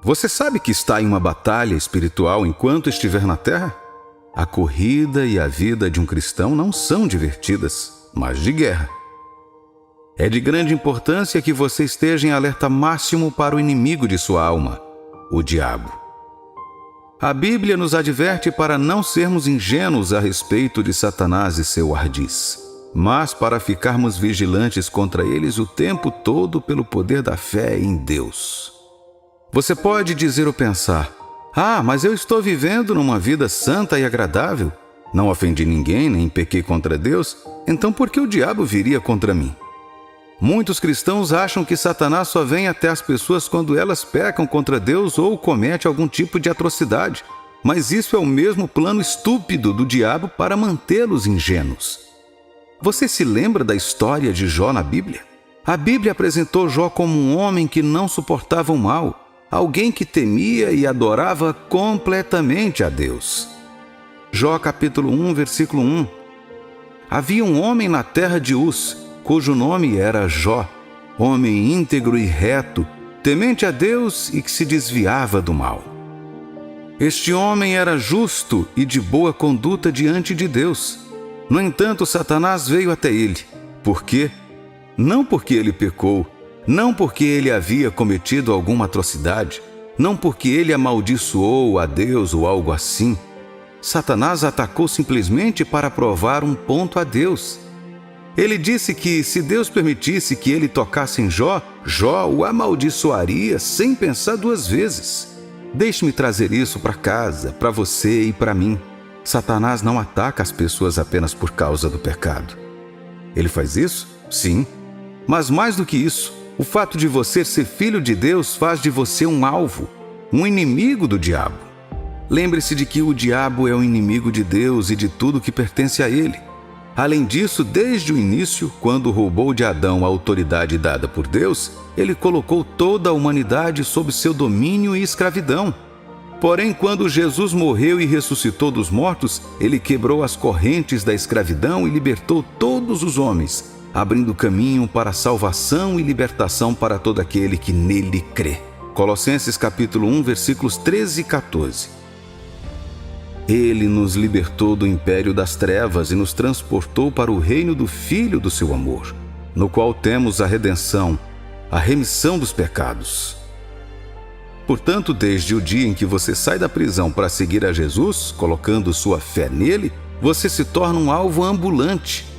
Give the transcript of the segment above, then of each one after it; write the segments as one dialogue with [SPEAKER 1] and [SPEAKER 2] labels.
[SPEAKER 1] Você sabe que está em uma batalha espiritual enquanto estiver na terra? A corrida e a vida de um cristão não são divertidas, mas de guerra. É de grande importância que você esteja em alerta máximo para o inimigo de sua alma, o diabo. A Bíblia nos adverte para não sermos ingênuos a respeito de Satanás e seu ardis, mas para ficarmos vigilantes contra eles o tempo todo pelo poder da fé em Deus. Você pode dizer ou pensar: mas eu estou vivendo numa vida santa e agradável. Não ofendi ninguém, nem pequei contra Deus, então por que o diabo viria contra mim? Muitos cristãos acham que Satanás só vem até as pessoas quando elas pecam contra Deus ou cometem algum tipo de atrocidade. Mas isso é o mesmo plano estúpido do diabo para mantê-los ingênuos. Você se lembra da história de Jó na Bíblia? A Bíblia apresentou Jó como um homem que não suportava o mal, alguém que temia e adorava completamente a Deus. Jó capítulo 1, versículo 1. Havia um homem na terra de Uz, cujo nome era Jó, homem íntegro e reto, temente a Deus e que se desviava do mal. Este homem era justo e de boa conduta diante de Deus. No entanto, Satanás veio até ele. Por quê? Não porque ele pecou, não porque ele havia cometido alguma atrocidade, não porque ele amaldiçoou a Deus ou algo assim. Satanás atacou simplesmente para provar um ponto a Deus. Ele disse que se Deus permitisse que ele tocasse em Jó, Jó o amaldiçoaria sem pensar duas vezes. Deixe-me trazer isso para casa, para você e para mim. Satanás não ataca as pessoas apenas por causa do pecado. Ele faz isso? Sim. Mas mais do que isso, o fato de você ser filho de Deus faz de você um alvo, um inimigo do diabo. Lembre-se de que o diabo é o inimigo de Deus e de tudo que pertence a ele. Além disso, desde o início, quando roubou de Adão a autoridade dada por Deus, ele colocou toda a humanidade sob seu domínio e escravidão. Porém, quando Jesus morreu e ressuscitou dos mortos, ele quebrou as correntes da escravidão e libertou todos os homens, abrindo caminho para a salvação e libertação para todo aquele que nele crê. Colossenses capítulo 1, versículos 13 e 14. Ele nos libertou do império das trevas e nos transportou para o reino do Filho do seu amor, no qual temos a redenção, a remissão dos pecados. Portanto, desde o dia em que você sai da prisão para seguir a Jesus, colocando sua fé nele, você se torna um alvo ambulante.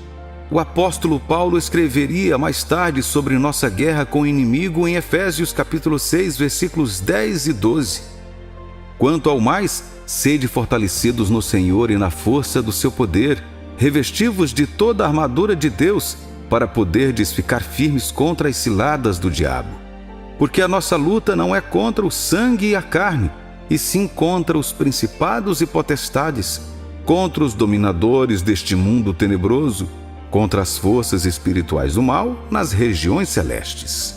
[SPEAKER 1] O apóstolo Paulo escreveria mais tarde sobre nossa guerra com o inimigo em Efésios capítulo 6, versículos 10 e 12. Quanto ao mais, sede fortalecidos no Senhor e na força do seu poder, revesti-vos de toda a armadura de Deus, para poderdes ficar firmes contra as ciladas do diabo. Porque a nossa luta não é contra o sangue e a carne, e sim contra os principados e potestades, contra os dominadores deste mundo tenebroso, contra as forças espirituais do mal nas regiões celestes.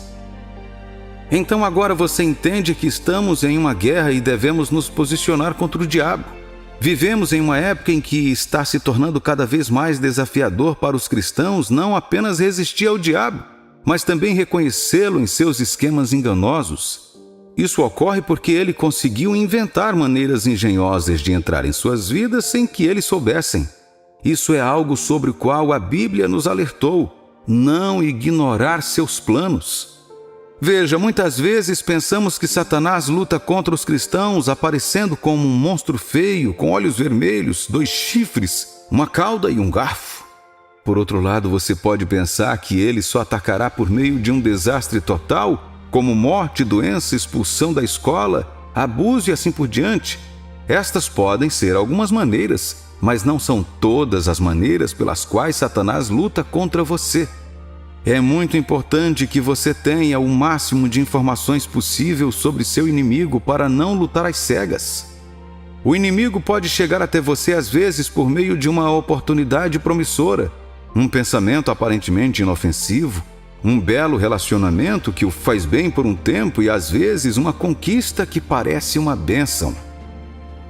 [SPEAKER 1] Então agora você entende que estamos em uma guerra e devemos nos posicionar contra o diabo. Vivemos em uma época em que está se tornando cada vez mais desafiador para os cristãos não apenas resistir ao diabo, mas também reconhecê-lo em seus esquemas enganosos. Isso ocorre porque ele conseguiu inventar maneiras engenhosas de entrar em suas vidas sem que eles soubessem. Isso é algo sobre o qual a Bíblia nos alertou: não ignorar seus planos. Veja, muitas vezes pensamos que Satanás luta contra os cristãos aparecendo como um monstro feio, com olhos vermelhos, 2 chifres, uma cauda e um garfo. Por outro lado, você pode pensar que ele só atacará por meio de um desastre total, como morte, doença, expulsão da escola, abuso e assim por diante. Estas podem ser algumas maneiras, mas não são todas as maneiras pelas quais Satanás luta contra você. É muito importante que você tenha o máximo de informações possível sobre seu inimigo para não lutar às cegas. O inimigo pode chegar até você às vezes por meio de uma oportunidade promissora, um pensamento aparentemente inofensivo, um belo relacionamento que o faz bem por um tempo e às vezes uma conquista que parece uma bênção.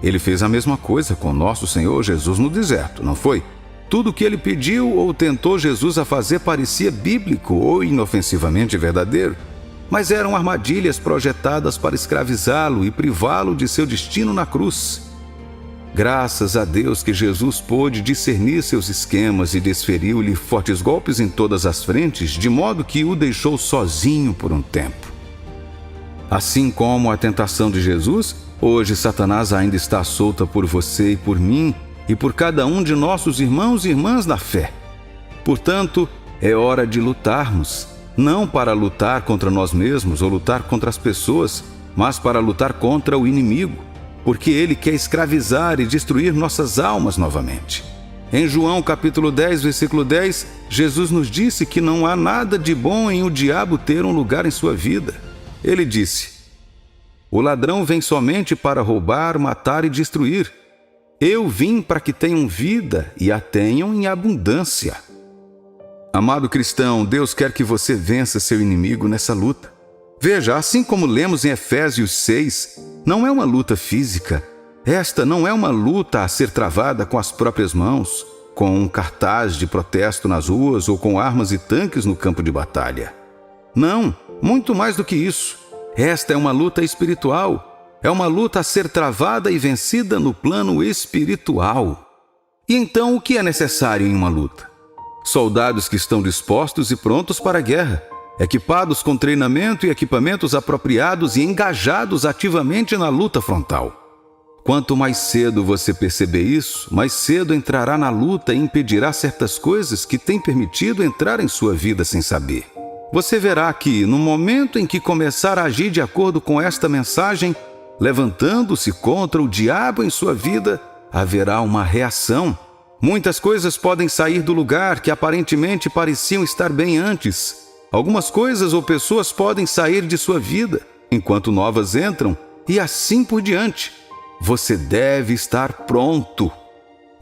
[SPEAKER 1] Ele fez a mesma coisa com nosso Senhor Jesus no deserto, não foi? Tudo o que ele pediu ou tentou Jesus a fazer parecia bíblico ou inofensivamente verdadeiro. mas eram armadilhas projetadas para escravizá-lo e privá-lo de seu destino na cruz. Graças a Deus que Jesus pôde discernir seus esquemas e desferiu-lhe fortes golpes em todas as frentes, de modo que o deixou sozinho por um tempo. Assim como a tentação de Jesus, hoje Satanás ainda está solta por você e por mim e por cada um de nossos irmãos e irmãs na fé. Portanto, é hora de lutarmos, não para lutar contra nós mesmos ou lutar contra as pessoas, mas para lutar contra o inimigo, porque ele quer escravizar e destruir nossas almas novamente. Em João capítulo 10, versículo 10, Jesus nos disse que não há nada de bom em o diabo ter um lugar em sua vida. Ele disse: "O ladrão vem somente para roubar, matar e destruir. Eu vim para que tenham vida e a tenham em abundância." Amado cristão, Deus quer que você vença seu inimigo nessa luta. Veja, assim como lemos em Efésios 6, não é uma luta física. Esta não é uma luta a ser travada com as próprias mãos, com um cartaz de protesto nas ruas ou com armas e tanques no campo de batalha. Não, muito mais do que isso. Esta é uma luta espiritual. É uma luta a ser travada e vencida no plano espiritual. E então, o que é necessário em uma luta? Soldados que estão dispostos e prontos para a guerra, equipados com treinamento e equipamentos apropriados e engajados ativamente na luta frontal. Quanto mais cedo você perceber isso, mais cedo entrará na luta e impedirá certas coisas que têm permitido entrar em sua vida sem saber. Você verá que, no momento em que começar a agir de acordo com esta mensagem, levantando-se contra o diabo em sua vida, haverá uma reação. Muitas coisas podem sair do lugar que aparentemente pareciam estar bem antes. Algumas coisas ou pessoas podem sair de sua vida, enquanto novas entram, e assim por diante. Você deve estar pronto.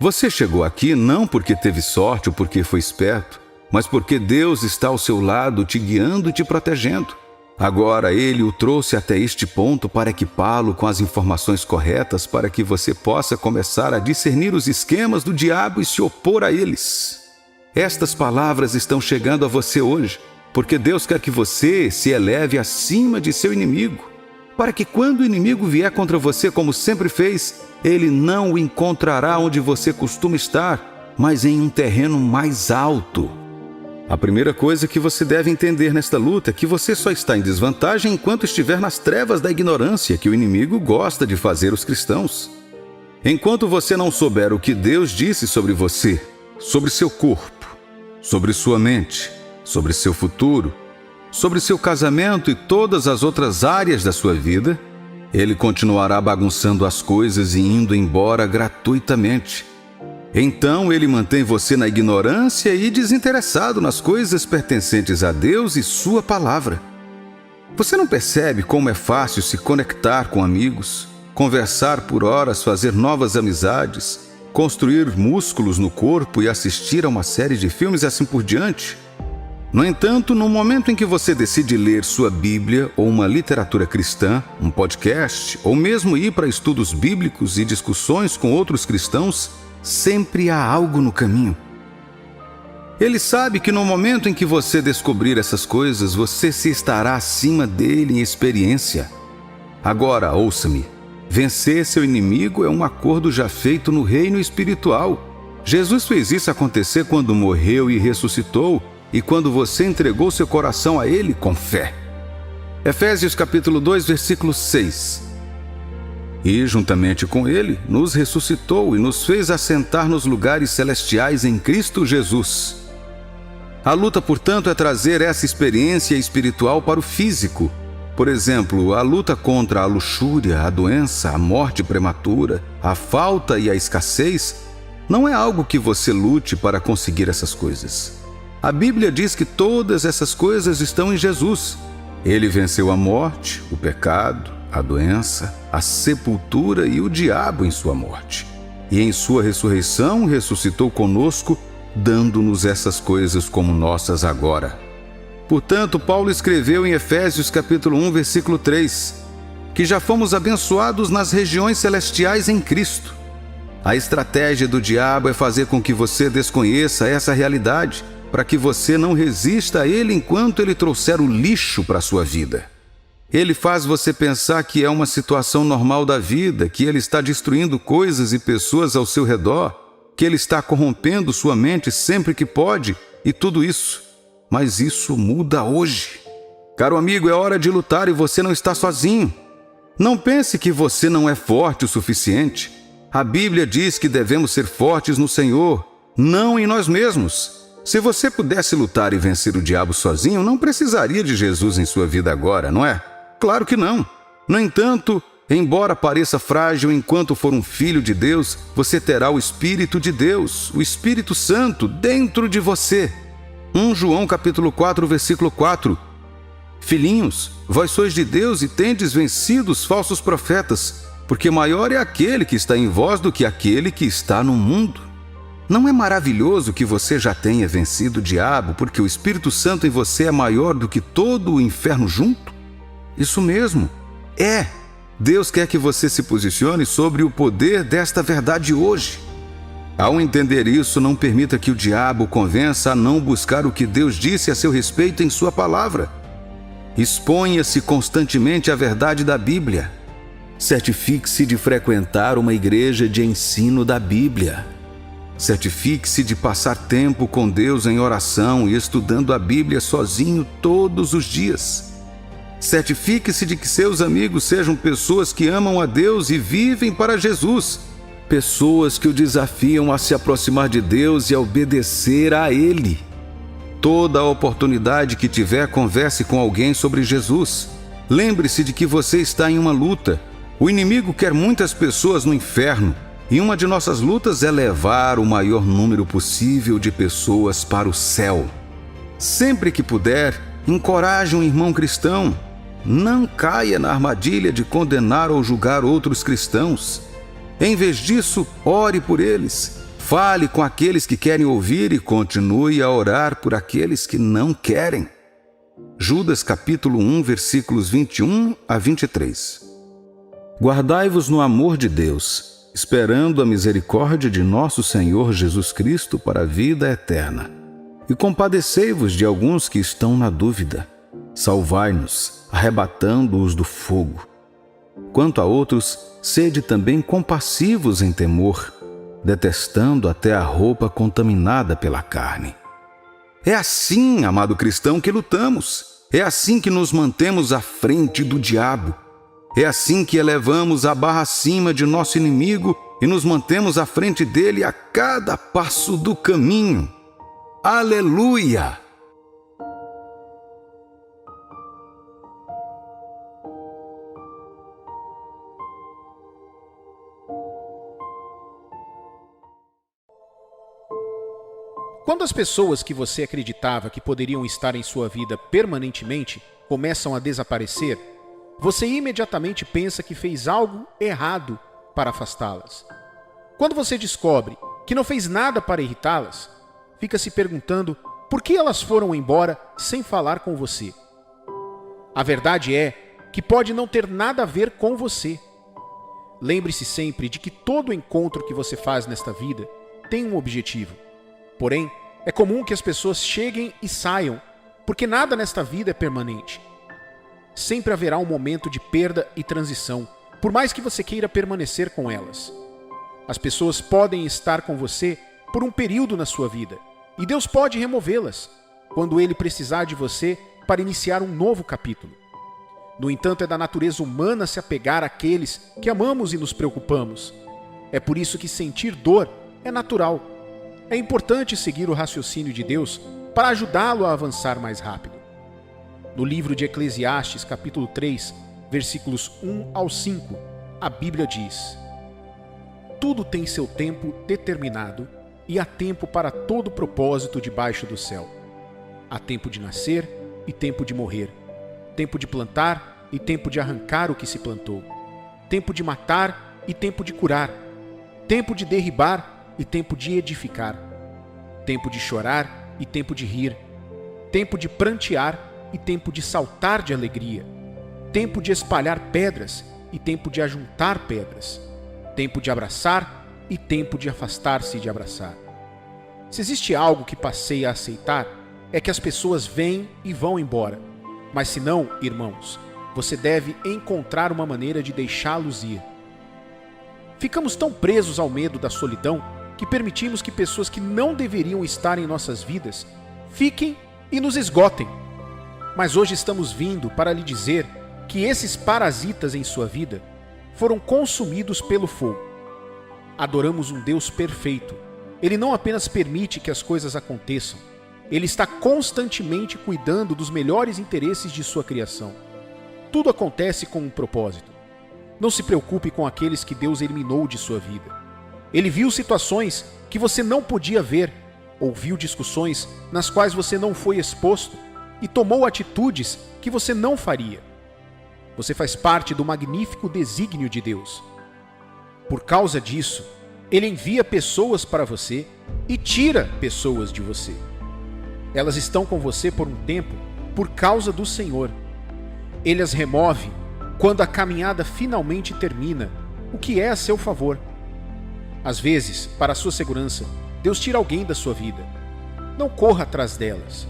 [SPEAKER 1] Você chegou aqui não porque teve sorte ou porque foi esperto, mas porque Deus está ao seu lado, te guiando e te protegendo. Agora Ele o trouxe até este ponto para equipá-lo com as informações corretas para que você possa começar a discernir os esquemas do diabo e se opor a eles. Estas palavras estão chegando a você hoje, porque Deus quer que você se eleve acima de seu inimigo, para que quando o inimigo vier contra você como sempre fez, ele não o encontrará onde você costuma estar, mas em um terreno mais alto. A primeira coisa que você deve entender nesta luta é que você só está em desvantagem enquanto estiver nas trevas da ignorância que o inimigo gosta de fazer os cristãos. Enquanto você não souber o que Deus disse sobre você, sobre seu corpo, sobre sua mente, sobre seu futuro, sobre seu casamento e todas as outras áreas da sua vida, ele continuará bagunçando as coisas e indo embora gratuitamente. Então ele mantém você na ignorância e desinteressado nas coisas pertencentes a Deus e sua palavra. Você não percebe como é fácil se conectar com amigos, conversar por horas, fazer novas amizades, construir músculos no corpo e assistir a uma série de filmes e assim por diante? No entanto, no momento em que você decide ler sua Bíblia ou uma literatura cristã, um podcast, ou mesmo ir para estudos bíblicos e discussões com outros cristãos, sempre há algo no caminho. Ele sabe que no momento em que você descobrir essas coisas, você se estará acima dele em experiência. Agora, ouça-me. Vencer seu inimigo é um acordo já feito no reino espiritual. Jesus fez isso acontecer quando morreu e ressuscitou, e quando você entregou seu coração a ele com fé. Efésios capítulo 2, versículo 6. E, juntamente com ele, nos ressuscitou e nos fez assentar nos lugares celestiais em Cristo Jesus. A luta, portanto, é trazer essa experiência espiritual para o físico. Por exemplo, a luta contra a luxúria, a doença, a morte prematura, a falta e a escassez, não é algo que você lute para conseguir essas coisas. A Bíblia diz que todas essas coisas estão em Jesus. Ele venceu a morte, o pecado, a doença, a sepultura e o diabo em sua morte. E em sua ressurreição ressuscitou conosco, dando-nos essas coisas como nossas agora. Portanto, Paulo escreveu em Efésios capítulo 1, versículo 3, que já fomos abençoados nas regiões celestiais em Cristo. A estratégia do diabo é fazer com que você desconheça essa realidade para que você não resista a ele enquanto ele trouxer o lixo para a sua vida. Ele faz você pensar que é uma situação normal da vida, que ele está destruindo coisas e pessoas ao seu redor, que ele está corrompendo sua mente sempre que pode e tudo isso. Mas isso muda hoje. Caro amigo, é hora de lutar e você não está sozinho. Não pense que você não é forte o suficiente. A Bíblia diz que devemos ser fortes no Senhor, não em nós mesmos. Se você pudesse lutar e vencer o diabo sozinho, não precisaria de Jesus em sua vida agora, não é? Claro que não. No entanto, embora pareça frágil, enquanto for um filho de Deus, você terá o Espírito de Deus, o Espírito Santo, dentro de você. 1 João capítulo 4, versículo 4. Filhinhos, vós sois de Deus e tendes vencido os falsos profetas, porque maior é aquele que está em vós do que aquele que está no mundo. Não é maravilhoso que você já tenha vencido o diabo, porque o Espírito Santo em você é maior do que todo o inferno junto? Isso mesmo. Deus quer que você se posicione sobre o poder desta verdade hoje. Ao entender isso, não permita que o diabo o convença a não buscar o que Deus disse a seu respeito em sua palavra. Exponha-se constantemente à verdade da Bíblia. Certifique-se de frequentar uma igreja de ensino da Bíblia. Certifique-se de passar tempo com Deus em oração e estudando a Bíblia sozinho todos os dias. Certifique-se de que seus amigos sejam pessoas que amam a Deus e vivem para Jesus. Pessoas que o desafiam a se aproximar de Deus e a obedecer a Ele. Toda oportunidade que tiver, converse com alguém sobre Jesus. Lembre-se de que você está em uma luta. O inimigo quer muitas pessoas no inferno, e uma de nossas lutas é levar o maior número possível de pessoas para o céu. Sempre que puder, encoraje um irmão cristão. Não caia na armadilha de condenar ou julgar outros cristãos. Em vez disso, ore por eles. Fale com aqueles que querem ouvir e continue a orar por aqueles que não querem. Judas capítulo 1, versículos 21 a 23. Guardai-vos no amor de Deus, esperando a misericórdia de nosso Senhor Jesus Cristo para a vida eterna. E compadecei-vos de alguns que estão na dúvida. Salvai-nos, arrebatando-os do fogo. Quanto a outros, sede também compassivos em temor, detestando até a roupa contaminada pela carne. É assim, amado cristão, que lutamos. É assim que nos mantemos à frente do diabo. É assim que elevamos a barra acima de nosso inimigo e nos mantemos à frente dele a cada passo do caminho. Aleluia!
[SPEAKER 2] Quando as pessoas que você acreditava que poderiam estar em sua vida permanentemente começam a desaparecer, você imediatamente pensa que fez algo errado para afastá-las. Quando você descobre que não fez nada para irritá-las, fica se perguntando por que elas foram embora sem falar com você. A verdade é que pode não ter nada a ver com você. Lembre-se sempre de que todo encontro que você faz nesta vida tem um objetivo. Porém, é comum que as pessoas cheguem e saiam, porque nada nesta vida é permanente. Sempre haverá um momento de perda e transição, por mais que você queira permanecer com elas. As pessoas podem estar com você por um período na sua vida, e Deus pode removê-las, quando Ele precisar de você para iniciar um novo capítulo. No entanto, é da natureza humana se apegar àqueles que amamos e nos preocupamos. É por isso que sentir dor é natural. É importante seguir o raciocínio de Deus para ajudá-lo a avançar mais rápido. No livro de Eclesiastes, capítulo 3, versículos 1 ao 5, a Bíblia diz: tudo tem seu tempo determinado e há tempo para todo propósito debaixo do céu. Há tempo de nascer e tempo de morrer, tempo de plantar e tempo de arrancar o que se plantou, tempo de matar e tempo de curar, tempo de derribar e tempo de edificar, tempo de chorar e tempo de rir, tempo de prantear e tempo de saltar de alegria, tempo de espalhar pedras e tempo de ajuntar pedras, tempo de abraçar e tempo de afastar-se de abraçar. Se existe algo que passei a aceitar, é que as pessoas vêm e vão embora. Mas se não, irmãos, você deve encontrar uma maneira de deixá-los ir. Ficamos tão presos ao medo da solidão que permitimos que pessoas que não deveriam estar em nossas vidas fiquem e nos esgotem. Mas hoje estamos vindo para lhe dizer que esses parasitas em sua vida foram consumidos pelo fogo. Adoramos um Deus perfeito. Ele não apenas permite que as coisas aconteçam, ele está constantemente cuidando dos melhores interesses de sua criação. Tudo acontece com um propósito. Não se preocupe com aqueles que Deus eliminou de sua vida. Ele viu situações que você não podia ver, ouviu discussões nas quais você não foi exposto e tomou atitudes que você não faria. Você faz parte do magnífico desígnio de Deus. Por causa disso, Ele envia pessoas para você e tira pessoas de você. Elas estão com você por um tempo por causa do Senhor. Ele as remove quando a caminhada finalmente termina, o que é a seu favor. Às vezes, para a sua segurança, Deus tira alguém da sua vida. Não corra atrás delas.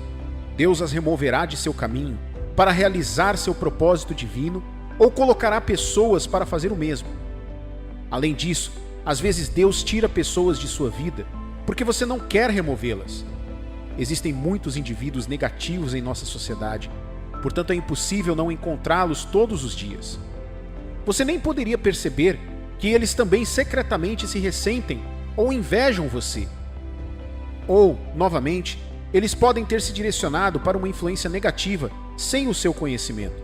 [SPEAKER 2] Deus as removerá de seu caminho para realizar seu propósito divino ou colocará pessoas para fazer o mesmo. Além disso, às vezes Deus tira pessoas de sua vida porque você não quer removê-las. Existem muitos indivíduos negativos em nossa sociedade, portanto é impossível não encontrá-los todos os dias. Você nem poderia perceber que eles também secretamente se ressentem ou invejam você. Ou, novamente, eles podem ter se direcionado para uma influência negativa sem o seu conhecimento.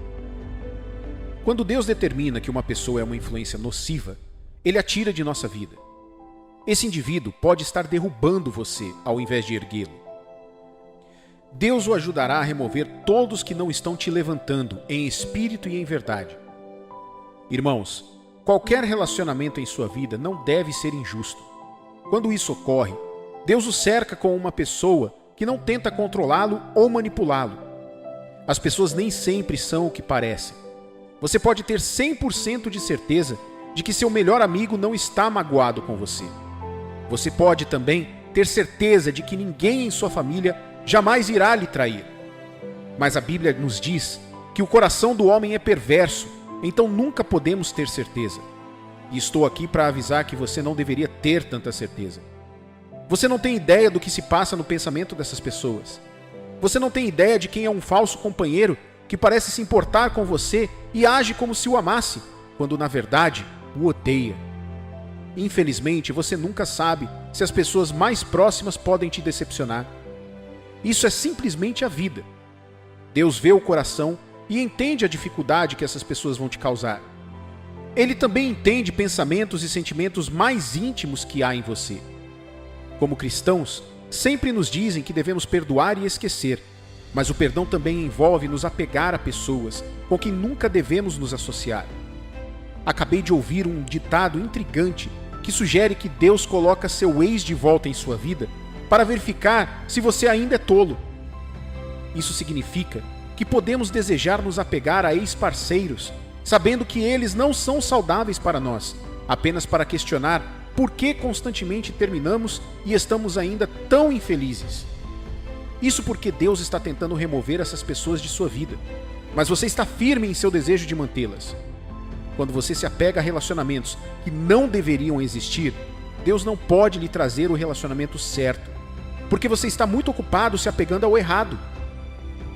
[SPEAKER 2] Quando Deus determina que uma pessoa é uma influência nociva, Ele a tira de nossa vida. Esse indivíduo pode estar derrubando você ao invés de erguê-lo. Deus o ajudará a remover todos que não estão te levantando em espírito e em verdade. Irmãos, qualquer relacionamento em sua vida não deve ser injusto. Quando isso ocorre, Deus o cerca com uma pessoa que não tenta controlá-lo ou manipulá-lo. As pessoas nem sempre são o que parecem. Você pode ter 100% de certeza de que seu melhor amigo não está magoado com você. Você pode também ter certeza de que ninguém em sua família jamais irá lhe trair. Mas a Bíblia nos diz que o coração do homem é perverso, então nunca podemos ter certeza. E estou aqui para avisar que você não deveria ter tanta certeza. Você não tem ideia do que se passa no pensamento dessas pessoas. Você não tem ideia de quem é um falso companheiro que parece se importar com você e age como se o amasse, quando na verdade o odeia. Infelizmente, você nunca sabe se as pessoas mais próximas podem te decepcionar. Isso é simplesmente a vida. Deus vê o coração e entende a dificuldade que essas pessoas vão te causar. Ele também entende pensamentos e sentimentos mais íntimos que há em você. Como cristãos, sempre nos dizem que devemos perdoar e esquecer, mas o perdão também envolve nos apegar a pessoas com quem nunca devemos nos associar. Acabei de ouvir um ditado intrigante que sugere que Deus coloca seu ex de volta em sua vida para verificar se você ainda é tolo. Isso significa que podemos desejar nos apegar a ex-parceiros, sabendo que eles não são saudáveis para nós, apenas para questionar por que constantemente terminamos e estamos ainda tão infelizes. Isso porque Deus está tentando remover essas pessoas de sua vida, mas você está firme em seu desejo de mantê-las. Quando você se apega a relacionamentos que não deveriam existir, Deus não pode lhe trazer o relacionamento certo, porque você está muito ocupado se apegando ao errado.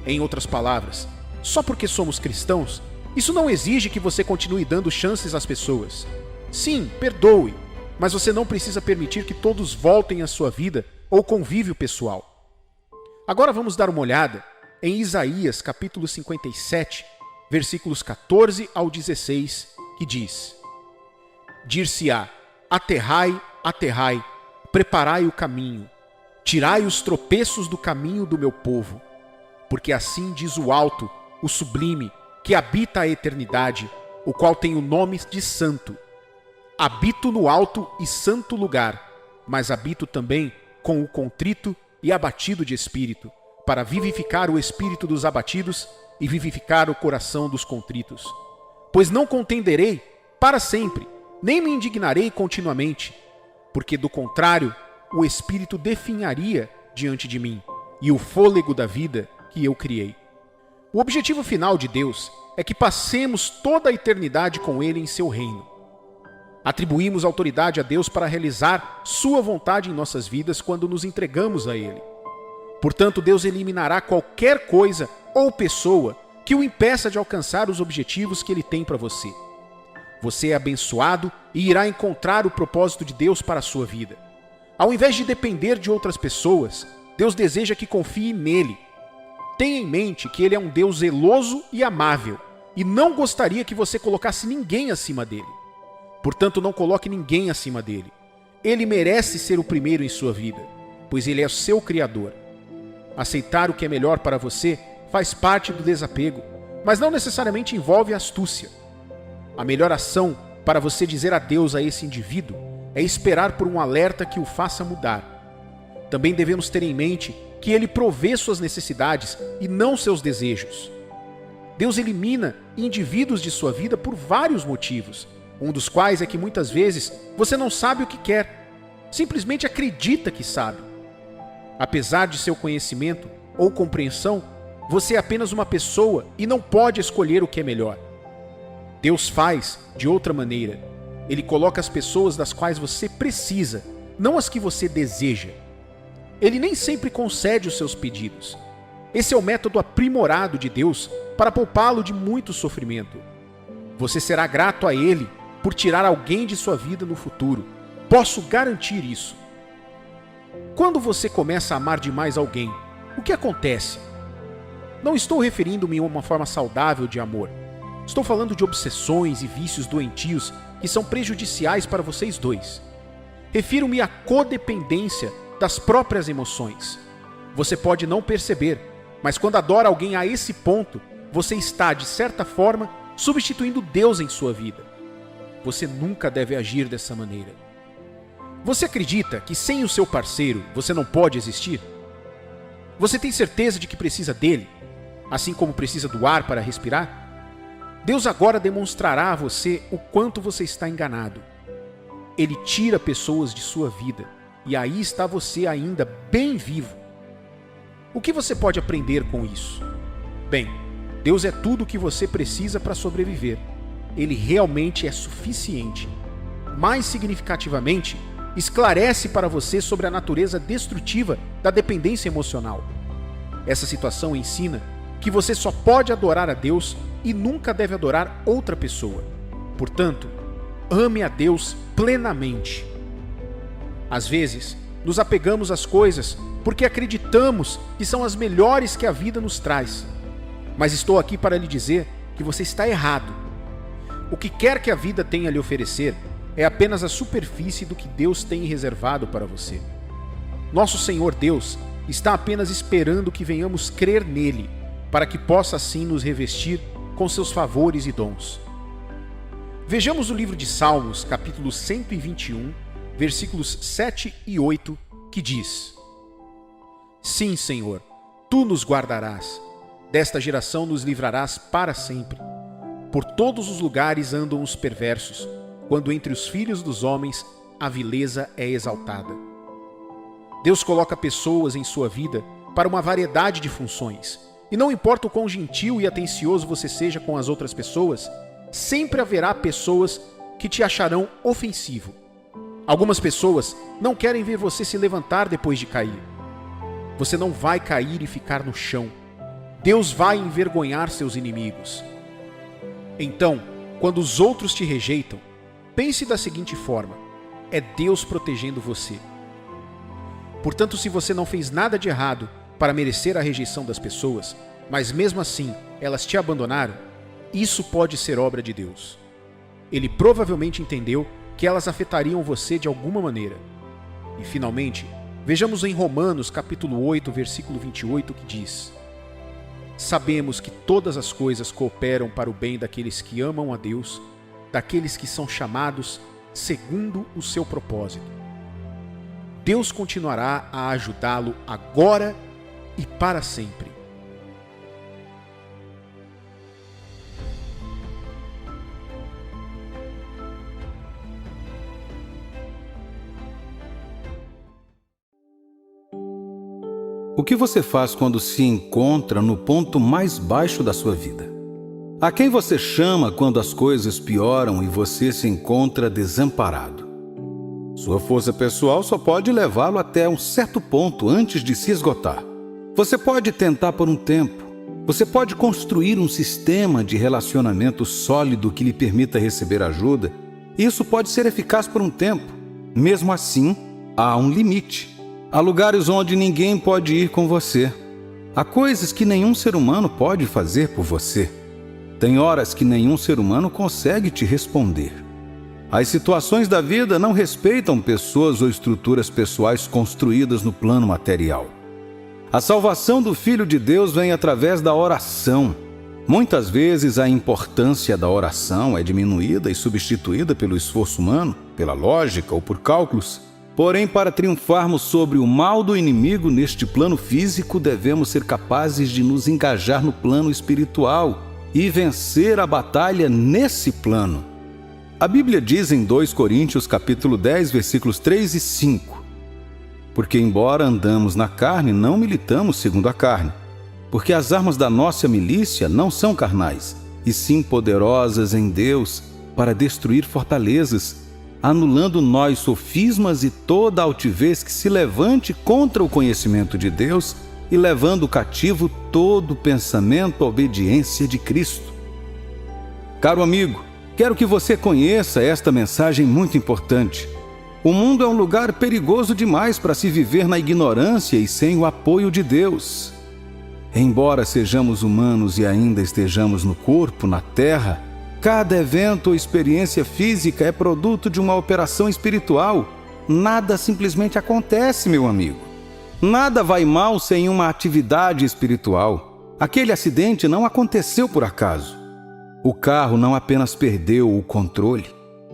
[SPEAKER 2] Em outras palavras, só porque somos cristãos, isso não exige que você continue dando chances às pessoas. Sim, perdoe, mas você não precisa permitir que todos voltem à sua vida ou convívio pessoal. Agora vamos dar uma olhada em Isaías capítulo 57, versículos 14 ao 16, que diz: Dir-se-á, aterrai, aterrai, preparai o caminho, tirai os tropeços do caminho do meu povo, porque assim diz o alto, o sublime, que habita a eternidade, o qual tem o nome de santo. Habito no alto e santo lugar, mas habito também com o contrito e abatido de espírito, para vivificar o espírito dos abatidos e vivificar o coração dos contritos. Pois não contenderei para sempre, nem me indignarei continuamente, porque do contrário, o Espírito definharia diante de mim e o fôlego da vida que eu criei. O objetivo final de Deus é que passemos toda a eternidade com Ele em seu reino. Atribuímos autoridade a Deus para realizar sua vontade em nossas vidas quando nos entregamos a Ele. Portanto, Deus eliminará qualquer coisa ou pessoa que o impeça de alcançar os objetivos que Ele tem para você. Você é abençoado e irá encontrar o propósito de Deus para a sua vida. Ao invés de depender de outras pessoas, Deus deseja que confie nele. Tenha em mente que Ele é um Deus zeloso e amável e não gostaria que você colocasse ninguém acima dele. Portanto, não coloque ninguém acima dele. Ele merece ser o primeiro em sua vida, pois Ele é o seu Criador. Aceitar o que é melhor para você faz parte do desapego, mas não necessariamente envolve astúcia. A melhor ação para você dizer adeus a esse indivíduo é esperar por um alerta que o faça mudar. Também devemos ter em mente que Ele provê suas necessidades e não seus desejos. Deus elimina indivíduos de sua vida por vários motivos, um dos quais é que muitas vezes você não sabe o que quer, simplesmente acredita que sabe. Apesar de seu conhecimento ou compreensão, você é apenas uma pessoa e não pode escolher o que é melhor. Deus faz de outra maneira. Ele coloca as pessoas das quais você precisa, não as que você deseja. Ele nem sempre concede os seus pedidos. Esse é o método aprimorado de Deus para poupá-lo de muito sofrimento. Você será grato a Ele por tirar alguém de sua vida no futuro. Posso garantir isso. Quando você começa a amar demais alguém, o que acontece? Não estou referindo-me a uma forma saudável de amor. Estou falando de obsessões e vícios doentios que são prejudiciais para vocês dois. Refiro-me à codependência das próprias emoções. Você pode não perceber, mas quando adora alguém a esse ponto, você está, de certa forma, substituindo Deus em sua vida. Você nunca deve agir dessa maneira. Você acredita que sem o seu parceiro você não pode existir? Você tem certeza de que precisa dele, assim como precisa do ar para respirar? Deus agora demonstrará a você o quanto você está enganado. Ele tira pessoas de sua vida, e aí está você ainda bem vivo. O que você pode aprender com isso? Bem, Deus é tudo o que você precisa para sobreviver. Ele realmente é suficiente. Mais significativamente, esclarece para você sobre a natureza destrutiva da dependência emocional. Essa situação ensina que você só pode adorar a Deus e nunca deve adorar outra pessoa. Portanto, ame a Deus plenamente. Às vezes, nos apegamos às coisas porque acreditamos que são as melhores que a vida nos traz. Mas estou aqui para lhe dizer que você está errado. O que quer que a vida tenha a lhe oferecer é apenas a superfície do que Deus tem reservado para você. Nosso Senhor Deus está apenas esperando que venhamos crer nele, para que possa assim nos revestir com seus favores e dons. Vejamos o livro de Salmos, capítulo 121, versículos 7 e 8, que diz: Sim, Senhor, Tu nos guardarás, desta geração nos livrarás para sempre. Por todos os lugares andam os perversos, quando entre os filhos dos homens a vileza é exaltada. Deus coloca pessoas em sua vida para uma variedade de funções, e não importa o quão gentil e atencioso você seja com as outras pessoas, sempre haverá pessoas que te acharão ofensivo. Algumas pessoas não querem ver você se levantar depois de cair. Você não vai cair e ficar no chão. Deus vai envergonhar seus inimigos. Então, quando os outros te rejeitam, pense da seguinte forma: é Deus protegendo você. Portanto, se você não fez nada de errado para merecer a rejeição das pessoas, mas mesmo assim elas te abandonaram, isso pode ser obra de Deus. Ele provavelmente entendeu que elas afetariam você de alguma maneira. E finalmente, vejamos em Romanos capítulo 8, versículo 28, que diz: Sabemos que todas as coisas cooperam para o bem daqueles que amam a Deus, daqueles que são chamados segundo o seu propósito. Deus continuará a ajudá-lo agora e para sempre.
[SPEAKER 1] O que você faz quando se encontra no ponto mais baixo da sua vida? A quem você chama quando as coisas pioram e você se encontra desamparado? Sua força pessoal só pode levá-lo até um certo ponto antes de se esgotar. Você pode tentar por um tempo. Você pode construir um sistema de relacionamento sólido que lhe permita receber ajuda. Isso pode ser eficaz por um tempo. Mesmo assim, há um limite. Há lugares onde ninguém pode ir com você. Há coisas que nenhum ser humano pode fazer por você. Tem horas que nenhum ser humano consegue te responder. As situações da vida não respeitam pessoas ou estruturas pessoais construídas no plano material. A salvação do Filho de Deus vem através da oração. Muitas vezes a importância da oração é diminuída e substituída pelo esforço humano, pela lógica ou por cálculos. Porém, para triunfarmos sobre o mal do inimigo neste plano físico, devemos ser capazes de nos engajar no plano espiritual e vencer a batalha nesse plano. A Bíblia diz em 2 Coríntios capítulo 10, versículos 3 e 5: Porque embora andamos na carne, não militamos segundo a carne, porque as armas da nossa milícia não são carnais, e sim poderosas em Deus para destruir fortalezas, anulando nós sofismas e toda altivez que se levante contra o conhecimento de Deus e levando cativo todo pensamento à obediência de Cristo. Caro amigo, quero que você conheça esta mensagem muito importante. O mundo é um lugar perigoso demais para se viver na ignorância e sem o apoio de Deus. Embora sejamos humanos e ainda estejamos no corpo, na terra, cada evento ou experiência física é produto de uma operação espiritual. Nada simplesmente acontece, meu amigo. Nada vai mal sem uma atividade espiritual. Aquele acidente não aconteceu por acaso. O carro não apenas perdeu o controle.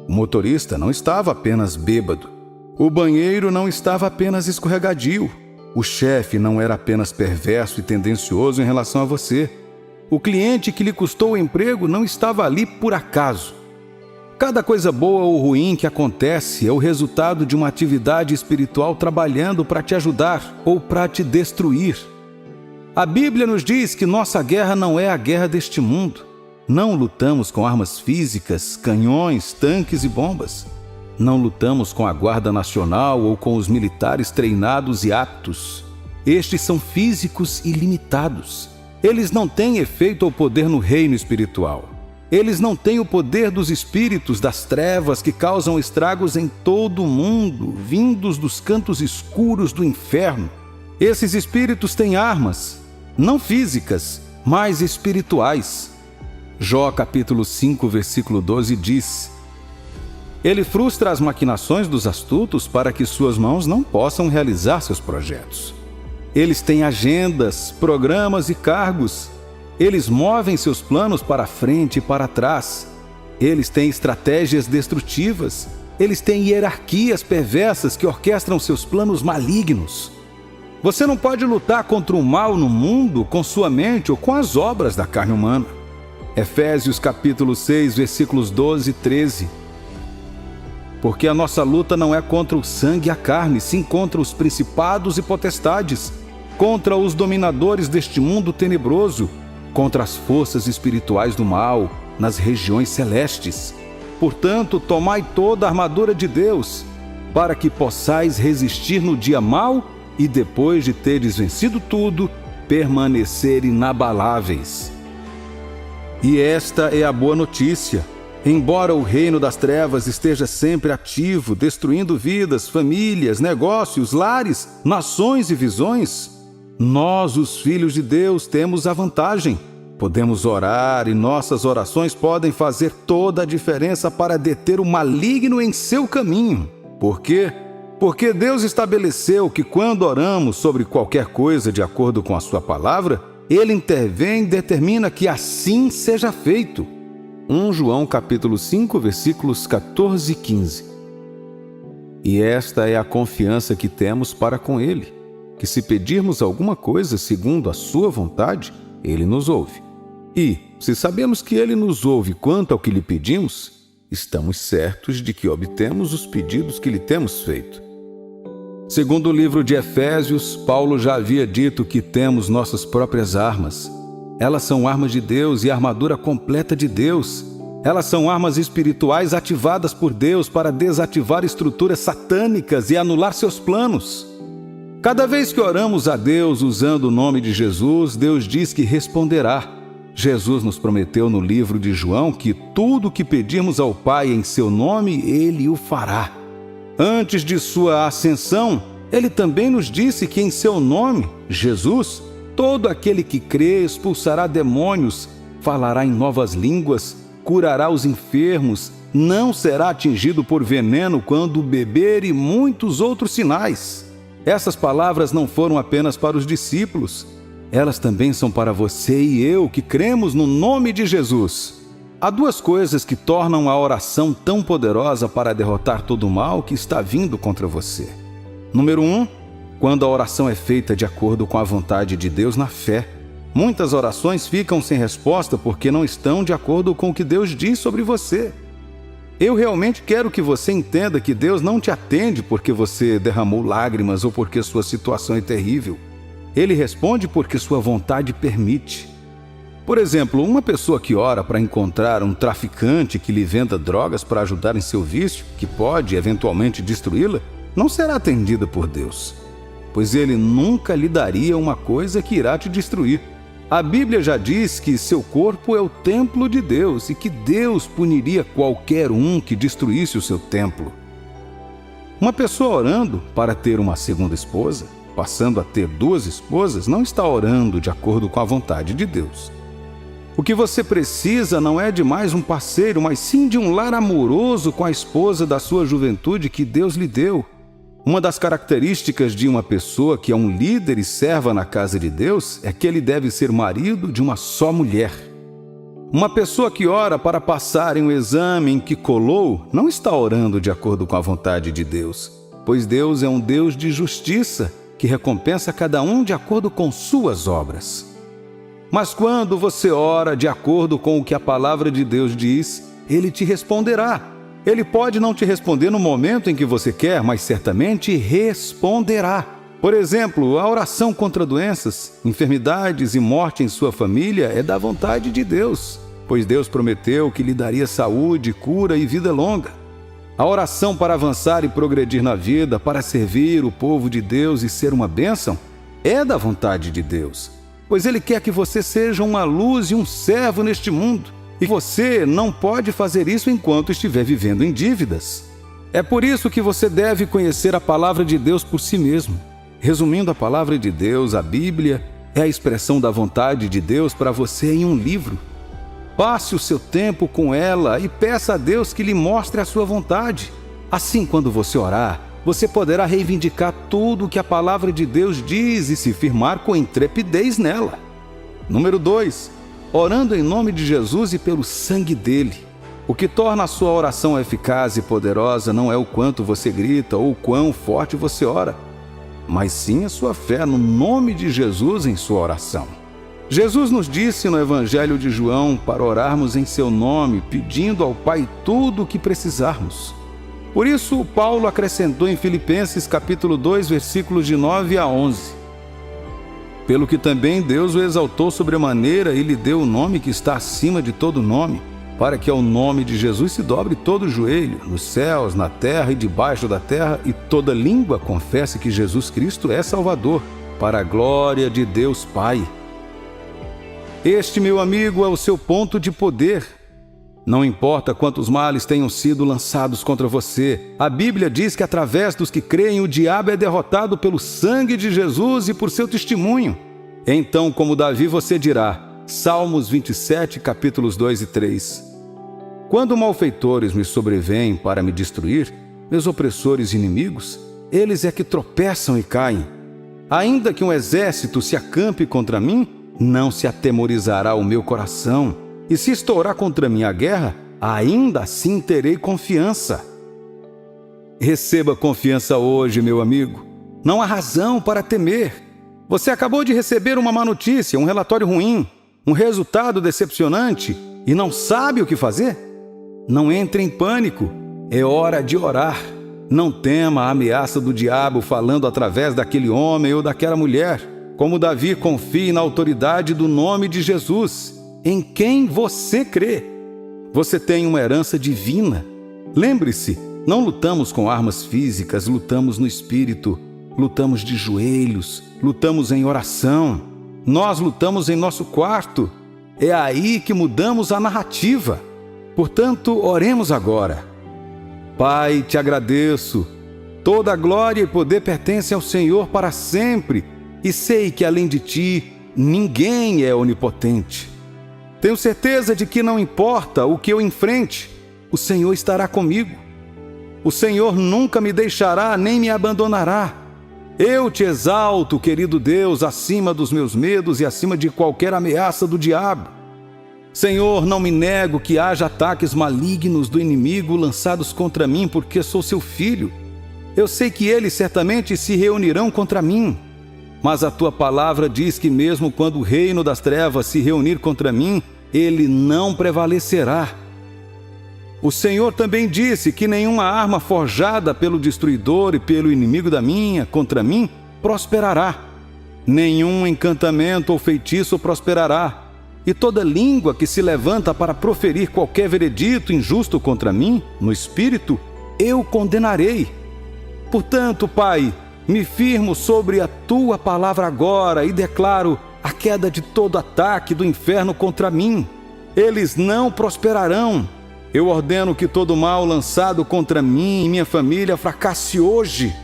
[SPEAKER 1] O motorista não estava apenas bêbado. O banheiro não estava apenas escorregadio. O chefe não era apenas perverso e tendencioso em relação a você. O cliente que lhe custou o emprego não estava ali por acaso. Cada coisa boa ou ruim que acontece é o resultado de uma atividade espiritual trabalhando para te ajudar ou para te destruir. A Bíblia nos diz que nossa guerra não é a guerra deste mundo. Não lutamos com armas físicas, canhões, tanques e bombas. Não lutamos com a Guarda Nacional ou com os militares treinados e aptos. Estes são físicos e limitados. Eles não têm efeito ou poder no reino espiritual. Eles não têm o poder dos espíritos das trevas que causam estragos em todo o mundo, vindos dos cantos escuros do inferno. Esses espíritos têm armas, não físicas, mas espirituais. Jó capítulo 5, versículo 12 diz: Ele frustra as maquinações dos astutos para que suas mãos não possam realizar seus projetos. Eles têm agendas, programas e cargos. Eles movem seus planos para frente e para trás. Eles têm estratégias destrutivas. Eles têm hierarquias perversas que orquestram seus planos malignos. Você não pode lutar contra o mal no mundo com sua mente ou com as obras da carne humana. Efésios capítulo 6, versículos 12 e 13. Porque a nossa luta não é contra o sangue e a carne, sim contra os principados e potestades, contra os dominadores deste mundo tenebroso, contra as forças espirituais do mal nas regiões celestes. Portanto, tomai toda a armadura de Deus, para que possais resistir no dia mau e, depois de teres vencido tudo, permanecer inabaláveis. E esta é a boa notícia. Embora o reino das trevas esteja sempre ativo, destruindo vidas, famílias, negócios, lares, nações e visões, nós, os filhos de Deus, temos a vantagem. Podemos orar e nossas orações podem fazer toda a diferença para deter o maligno em seu caminho. Por quê? Porque Deus estabeleceu que quando oramos sobre qualquer coisa de acordo com a sua palavra, Ele intervém e determina que assim seja feito. 1 João capítulo 5, versículos 14 e 15. E esta é a confiança que temos para com Ele, que se pedirmos alguma coisa segundo a sua vontade, Ele nos ouve. E, se sabemos que Ele nos ouve quanto ao que lhe pedimos, estamos certos de que obtemos os pedidos que lhe temos feito. Segundo o livro de Efésios, Paulo já havia dito que temos nossas próprias armas. Elas são armas de Deus e a armadura completa de Deus. Elas são armas espirituais ativadas por Deus para desativar estruturas satânicas e anular seus planos. Cada vez que oramos a Deus usando o nome de Jesus, Deus diz que responderá. Jesus nos prometeu no livro de João que tudo o que pedirmos ao Pai em seu nome, Ele o fará. Antes de sua ascensão, Ele também nos disse que em seu nome, Jesus, todo aquele que crê expulsará demônios, falará em novas línguas, curará os enfermos, não será atingido por veneno quando beber e muitos outros sinais. Essas palavras não foram apenas para os discípulos, elas também são para você e eu que cremos no nome de Jesus. Há duas coisas que tornam a oração tão poderosa para derrotar todo o mal que está vindo contra você. Número 1, quando a oração é feita de acordo com a vontade de Deus na fé. Muitas orações ficam sem resposta porque não estão de acordo com o que Deus diz sobre você. Eu realmente quero que você entenda que Deus não te atende porque você derramou lágrimas ou porque sua situação é terrível. Ele responde porque sua vontade permite. Por exemplo, uma pessoa que ora para encontrar um traficante que lhe venda drogas para ajudar em seu vício, que pode eventualmente destruí-la, não será atendida por Deus, pois Ele nunca lhe daria uma coisa que irá te destruir. A Bíblia já diz que seu corpo é o templo de Deus e que Deus puniria qualquer um que destruísse o seu templo. Uma pessoa orando para ter uma segunda esposa, passando a ter 2 esposas, não está orando de acordo com a vontade de Deus. O que você precisa não é de mais um parceiro, mas sim de um lar amoroso com a esposa da sua juventude que Deus lhe deu. Uma das características de uma pessoa que é um líder e serva na casa de Deus é que ele deve ser marido de uma só mulher. Uma pessoa que ora para passar em um exame em que colou não está orando de acordo com a vontade de Deus, pois Deus é um Deus de justiça que recompensa cada um de acordo com suas obras. Mas quando você ora de acordo com o que a palavra de Deus diz, Ele te responderá. Ele pode não te responder no momento em que você quer, mas certamente responderá. Por exemplo, a oração contra doenças, enfermidades e morte em sua família é da vontade de Deus, pois Deus prometeu que lhe daria saúde, cura e vida longa. A oração para avançar e progredir na vida, para servir o povo de Deus e ser uma bênção, é da vontade de Deus, pois Ele quer que você seja uma luz e um servo neste mundo. E você não pode fazer isso enquanto estiver vivendo em dívidas. É por isso que você deve conhecer a palavra de Deus por si mesmo. Resumindo a palavra de Deus, a Bíblia é a expressão da vontade de Deus para você em um livro. Passe o seu tempo com ela e peça a Deus que lhe mostre a sua vontade. Assim, quando você orar, você poderá reivindicar tudo o que a palavra de Deus diz e se firmar com intrepidez nela. Número 2. Orando em nome de Jesus e pelo sangue dele. O que torna a sua oração eficaz e poderosa não é o quanto você grita ou o quão forte você ora, mas sim a sua fé no nome de Jesus em sua oração. Jesus nos disse no Evangelho de João para orarmos em seu nome, pedindo ao Pai tudo o que precisarmos. Por isso, Paulo acrescentou em Filipenses capítulo 2, versículos de 9 a 11. Pelo que também Deus o exaltou sobremaneira e lhe deu o nome que está acima de todo nome, para que ao nome de Jesus se dobre todo o joelho, nos céus, na terra e debaixo da terra, e toda língua confesse que Jesus Cristo é Salvador, para a glória de Deus Pai. Este, meu amigo, é o seu ponto de poder. Não importa quantos males tenham sido lançados contra você, a Bíblia diz que através dos que creem o diabo é derrotado pelo sangue de Jesus e por seu testemunho. Então, como Davi, você dirá, Salmos 27, capítulos 2 e 3. Quando malfeitores me sobrevêm para me destruir, meus opressores e inimigos, eles é que tropeçam e caem. Ainda que um exército se acampe contra mim, não se atemorizará o meu coração. E se estourar contra mim a guerra, ainda assim terei confiança. Receba confiança hoje, meu amigo. Não há razão para temer. Você acabou de receber uma má notícia, um relatório ruim, um resultado decepcionante e não sabe o que fazer? Não entre em pânico. É hora de orar. Não tema a ameaça do diabo falando através daquele homem ou daquela mulher. Como Davi, confie na autoridade do nome de Jesus, em quem você crê. Você tem uma herança divina. Lembre-se, não lutamos com armas físicas, lutamos no espírito. Lutamos de joelhos, lutamos em oração. Nós lutamos em nosso quarto. É aí que mudamos a narrativa. Portanto, oremos agora. Pai, te agradeço. Toda a glória e poder pertence ao Senhor para sempre. E sei que além de ti, ninguém é onipotente. Tenho certeza de que não importa o que eu enfrente, o Senhor estará comigo. O Senhor nunca me deixará nem me abandonará. Eu te exalto, querido Deus, acima dos meus medos e acima de qualquer ameaça do diabo. Senhor, não me nego que haja ataques malignos do inimigo lançados contra mim, porque sou seu filho. Eu sei que eles certamente se reunirão contra mim. Mas a tua palavra diz que mesmo quando o reino das trevas se reunir contra mim, ele não prevalecerá. O Senhor também disse que nenhuma arma forjada pelo destruidor e pelo inimigo contra mim, prosperará. Nenhum encantamento ou feitiço prosperará. E toda língua que se levanta para proferir qualquer veredito injusto contra mim, no espírito, eu condenarei. Portanto, Pai, me firmo sobre a tua palavra agora e declaro a queda de todo ataque do inferno contra mim. Eles não prosperarão. Eu ordeno que todo mal lançado contra mim e minha família fracasse hoje.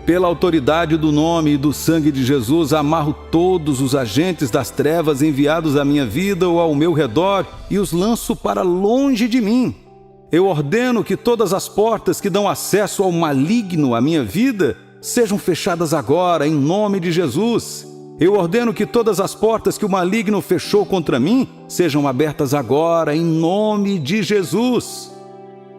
[SPEAKER 1] Pela autoridade do nome e do sangue de Jesus, amarro todos os agentes das trevas enviados à minha vida ou ao meu redor e os lanço para longe de mim. Eu ordeno que todas as portas que dão acesso ao maligno à minha vida sejam fechadas agora, em nome de Jesus. Eu ordeno que todas as portas que o maligno fechou contra mim sejam abertas agora, em nome de Jesus.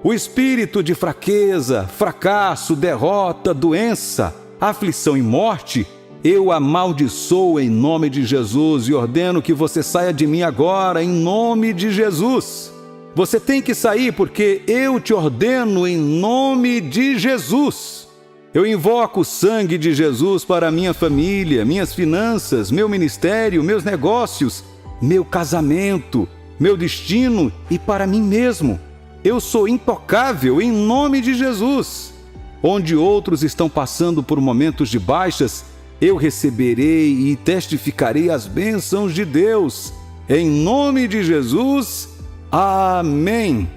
[SPEAKER 1] O espírito de fraqueza, fracasso, derrota, doença, aflição e morte, eu amaldiçoo em nome de Jesus e ordeno que você saia de mim agora, em nome de Jesus. Você tem que sair porque eu te ordeno em nome de Jesus. Eu invoco o sangue de Jesus para minha família, minhas finanças, meu ministério, meus negócios, meu casamento, meu destino e para mim mesmo. Eu sou intocável em nome de Jesus. Onde outros estão passando por momentos de baixas, eu receberei e testificarei as bênçãos de Deus. Em nome de Jesus, amém.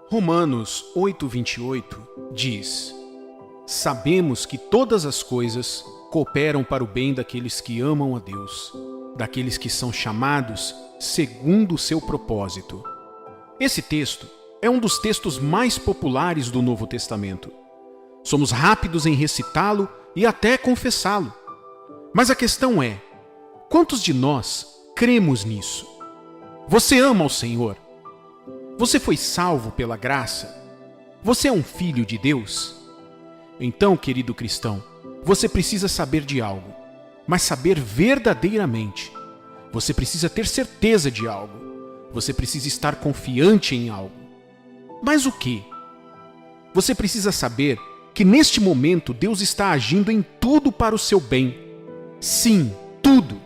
[SPEAKER 2] Romanos 8:28 diz: Sabemos que todas as coisas cooperam para o bem daqueles que amam a Deus, daqueles que são chamados segundo o seu propósito. Esse texto é um dos textos mais populares do Novo Testamento. Somos rápidos em recitá-lo e até confessá-lo. Mas a questão é, quantos de nós cremos nisso? Você ama o Senhor? Você foi salvo pela graça? Você é um filho de Deus? Então, querido cristão, você precisa saber de algo, mas saber verdadeiramente. Você precisa ter certeza de algo. Você precisa estar confiante em algo. Mas o quê? Você precisa saber que neste momento Deus está agindo em tudo para o seu bem. Sim, tudo.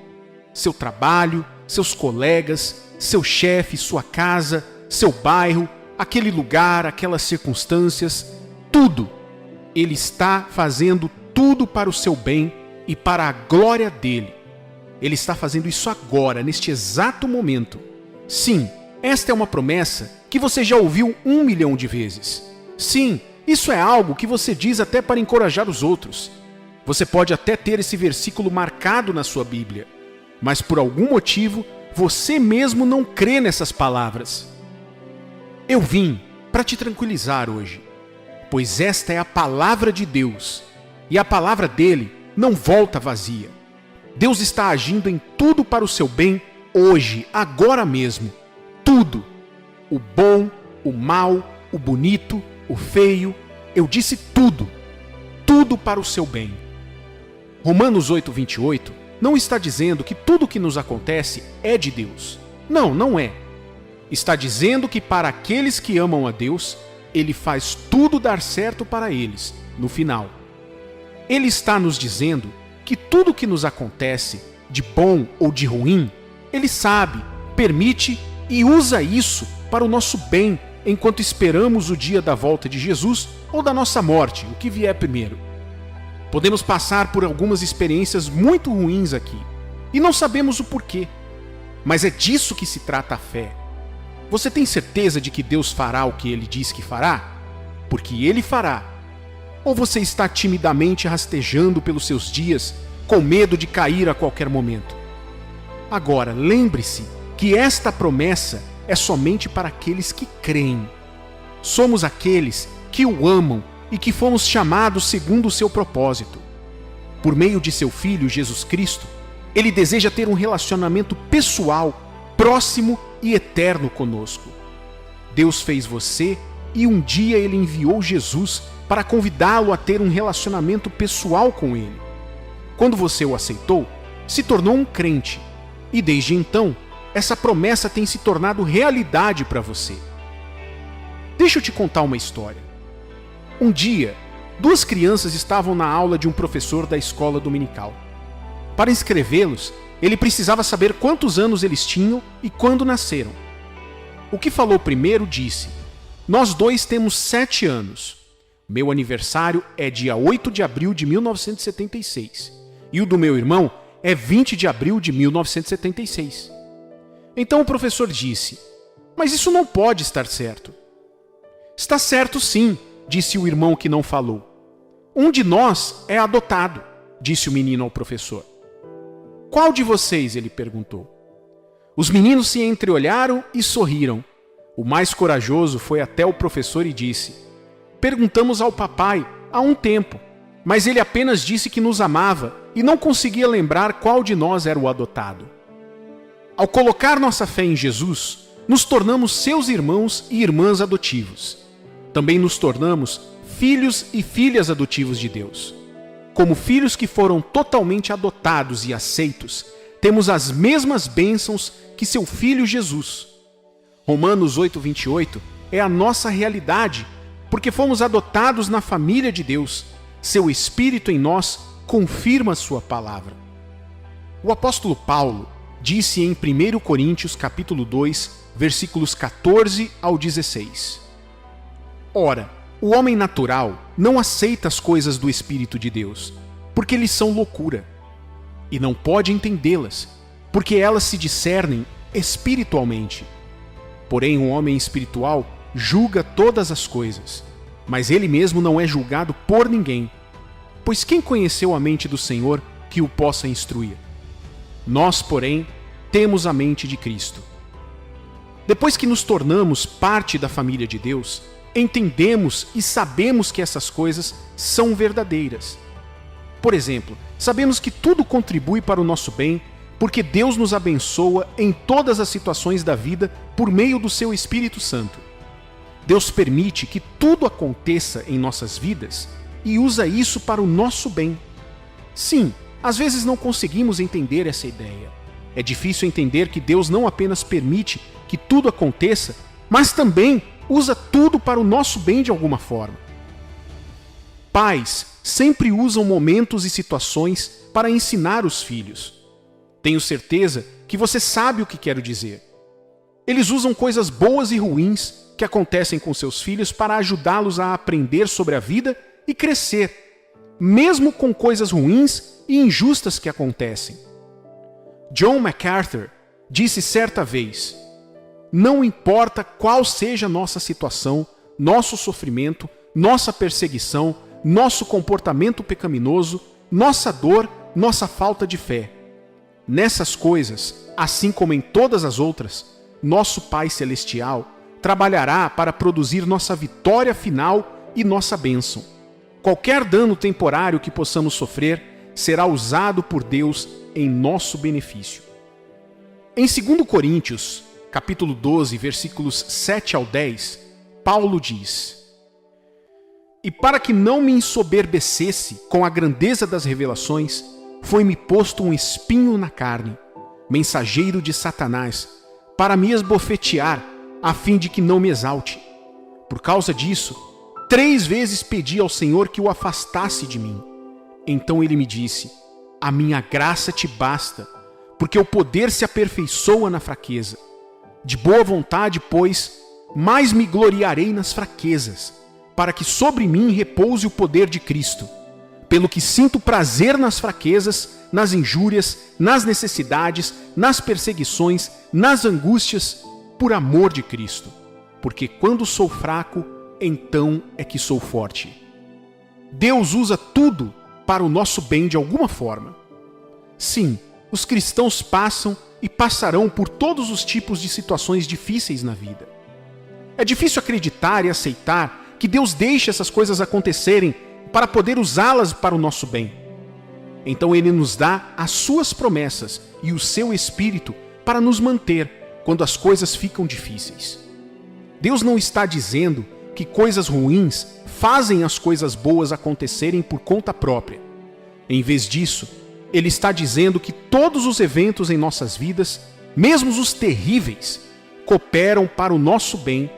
[SPEAKER 2] Seu trabalho, seus colegas, seu chefe, sua casa, seu bairro, aquele lugar, aquelas circunstâncias, tudo. Ele está fazendo tudo para o seu bem e para a glória dele. Ele está fazendo isso agora, neste exato momento. Sim, esta é uma promessa que você já ouviu 1 milhão de vezes. Sim, isso é algo que você diz até para encorajar os outros. Você pode até ter esse versículo marcado na sua Bíblia, mas por algum motivo você mesmo não crê nessas palavras. Eu vim para te tranquilizar hoje, pois esta é a palavra de Deus, e a palavra dele não volta vazia. Deus está agindo em tudo para o seu bem hoje, agora mesmo. Tudo. O bom, o mal, o bonito, o feio. Eu disse tudo. Tudo para o seu bem. Romanos 8:28 não está dizendo que tudo o que nos acontece é de Deus. Não, não é. Está dizendo que para aqueles que amam a Deus, Ele faz tudo dar certo para eles, no final. Ele está nos dizendo que tudo o que nos acontece, de bom ou de ruim, Ele sabe, permite e usa isso para o nosso bem, enquanto esperamos o dia da volta de Jesus ou da nossa morte, o que vier primeiro. Podemos passar por algumas experiências muito ruins aqui, e não sabemos o porquê. Mas é disso que se trata a fé. Você tem certeza de que Deus fará o que Ele diz que fará? Porque Ele fará. Ou você está timidamente rastejando pelos seus dias, com medo de cair a qualquer momento? Agora, lembre-se que esta promessa é somente para aqueles que creem. Somos aqueles que o amam e que fomos chamados segundo o seu propósito. Por meio de seu Filho, Jesus Cristo, Ele deseja ter um relacionamento pessoal, próximo e eterno conosco. Deus fez você e um dia Ele enviou Jesus para convidá-lo a ter um relacionamento pessoal com Ele. Quando você o aceitou, se tornou um crente, e desde então, essa promessa tem se tornado realidade para você. Deixa eu te contar uma história. Um dia, 2 crianças estavam na aula de um professor da escola dominical. Para inscrevê-los, ele precisava saber quantos anos eles tinham e quando nasceram. O que falou primeiro disse: "Nós 2 temos 7 anos. Meu aniversário é dia 8 de abril de 1976 e o do meu irmão é 20 de abril de 1976. Então o professor disse: "Mas isso não pode estar certo." "Está certo sim", disse o irmão que não falou. "Um de nós é adotado", disse o menino ao professor. "Qual de vocês?" ele perguntou. Os meninos se entreolharam e sorriram. O mais corajoso foi até o professor e disse: "Perguntamos ao papai há um tempo, mas ele apenas disse que nos amava e não conseguia lembrar qual de nós era o adotado." Ao colocar nossa fé em Jesus, nos tornamos seus irmãos e irmãs adotivos. Também nos tornamos filhos e filhas adotivos de Deus. Como filhos que foram totalmente adotados e aceitos, temos as mesmas bênçãos que seu Filho Jesus. Romanos 8:28 é a nossa realidade, porque fomos adotados na família de Deus. Seu Espírito em nós confirma sua palavra. O apóstolo Paulo disse em 1 Coríntios capítulo 2, versículos 14 ao 16. "Ora, o homem natural não aceita as coisas do Espírito de Deus, porque lhes são loucura, e não pode entendê-las, porque elas se discernem espiritualmente. Porém, um homem espiritual julga todas as coisas, mas ele mesmo não é julgado por ninguém. Pois quem conheceu a mente do Senhor que o possa instruir? Nós, porém, temos a mente de Cristo." Depois que nos tornamos parte da família de Deus, entendemos e sabemos que essas coisas são verdadeiras. Por exemplo, sabemos que tudo contribui para o nosso bem, porque Deus nos abençoa em todas as situações da vida por meio do seu Espírito Santo. Deus permite que tudo aconteça em nossas vidas e usa isso para o nosso bem. Sim, às vezes não conseguimos entender essa ideia. É difícil entender que Deus não apenas permite que tudo aconteça, mas também usa tudo para o nosso bem de alguma forma. Pais sempre usam momentos e situações para ensinar os filhos. Tenho certeza que você sabe o que quero dizer. Eles usam coisas boas e ruins que acontecem com seus filhos para ajudá-los a aprender sobre a vida e crescer, mesmo com coisas ruins e injustas que acontecem. John MacArthur disse certa vez: "Não importa qual seja nossa situação, nosso sofrimento, nossa perseguição, nosso comportamento pecaminoso, nossa dor, nossa falta de fé. Nessas coisas, assim como em todas as outras, nosso Pai Celestial trabalhará para produzir nossa vitória final e nossa bênção. Qualquer dano temporário que possamos sofrer será usado por Deus em nosso benefício." Em 2 Coríntios, capítulo 12, versículos 7 ao 10, Paulo diz: "E para que não me ensoberbecesse com a grandeza das revelações, foi-me posto um espinho na carne, mensageiro de Satanás, para me esbofetear, a fim de que não me exalte. Por causa disso, 3 vezes pedi ao Senhor que o afastasse de mim. Então ele me disse: a minha graça te basta, porque o poder se aperfeiçoa na fraqueza. De boa vontade, pois, mais me gloriarei nas fraquezas, para que sobre mim repouse o poder de Cristo. Pelo que sinto prazer nas fraquezas, nas injúrias, nas necessidades, nas perseguições, nas angústias, por amor de Cristo. Porque quando sou fraco, então é que sou forte. Deus usa tudo para o nosso bem de alguma forma. Sim, os cristãos passam e passarão por todos os tipos de situações difíceis na vida. É difícil acreditar e aceitar que Deus deixe essas coisas acontecerem para poder usá-las para o nosso bem. Então Ele nos dá as suas promessas e o seu Espírito para nos manter quando as coisas ficam difíceis. Deus não está dizendo que coisas ruins fazem as coisas boas acontecerem por conta própria. Em vez disso, Ele está dizendo que todos os eventos em nossas vidas, mesmo os terríveis, cooperam para o nosso bem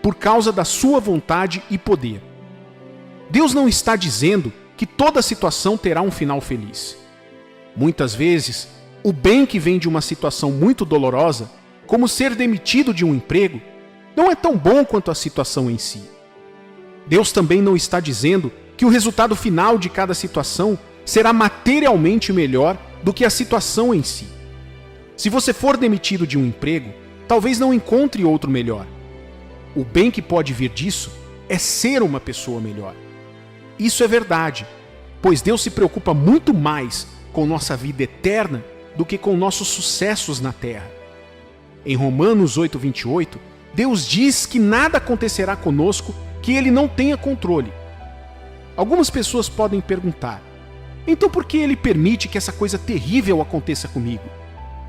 [SPEAKER 2] por causa da sua vontade e poder. Deus não está dizendo que toda situação terá um final feliz. Muitas vezes, o bem que vem de uma situação muito dolorosa, como ser demitido de um emprego, não é tão bom quanto a situação em si. Deus também não está dizendo que o resultado final de cada situação será materialmente melhor do que a situação em si. Se você for demitido de um emprego, talvez não encontre outro melhor. O bem que pode vir disso é ser uma pessoa melhor. Isso é verdade, pois Deus se preocupa muito mais com nossa vida eterna do que com nossos sucessos na terra. Em Romanos 8:28, Deus diz que nada acontecerá conosco que Ele não tenha controle. Algumas pessoas podem perguntar: então por que Ele permite que essa coisa terrível aconteça comigo?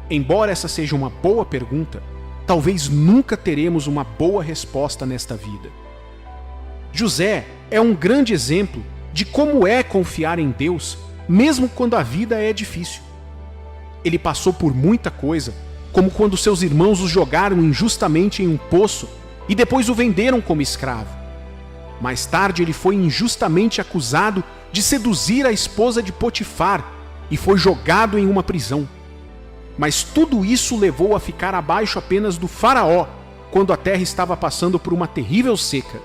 [SPEAKER 2] Embora essa seja uma boa pergunta, talvez nunca teremos uma boa resposta nesta vida. José é um grande exemplo de como é confiar em Deus, mesmo quando a vida é difícil. Ele passou por muita coisa, como quando seus irmãos o jogaram injustamente em um poço e depois o venderam como escravo. Mais tarde ele foi injustamente acusado de seduzir a esposa de Potifar e foi jogado em uma prisão. Mas tudo isso levou a ficar abaixo apenas do faraó, quando a terra estava passando por uma terrível seca.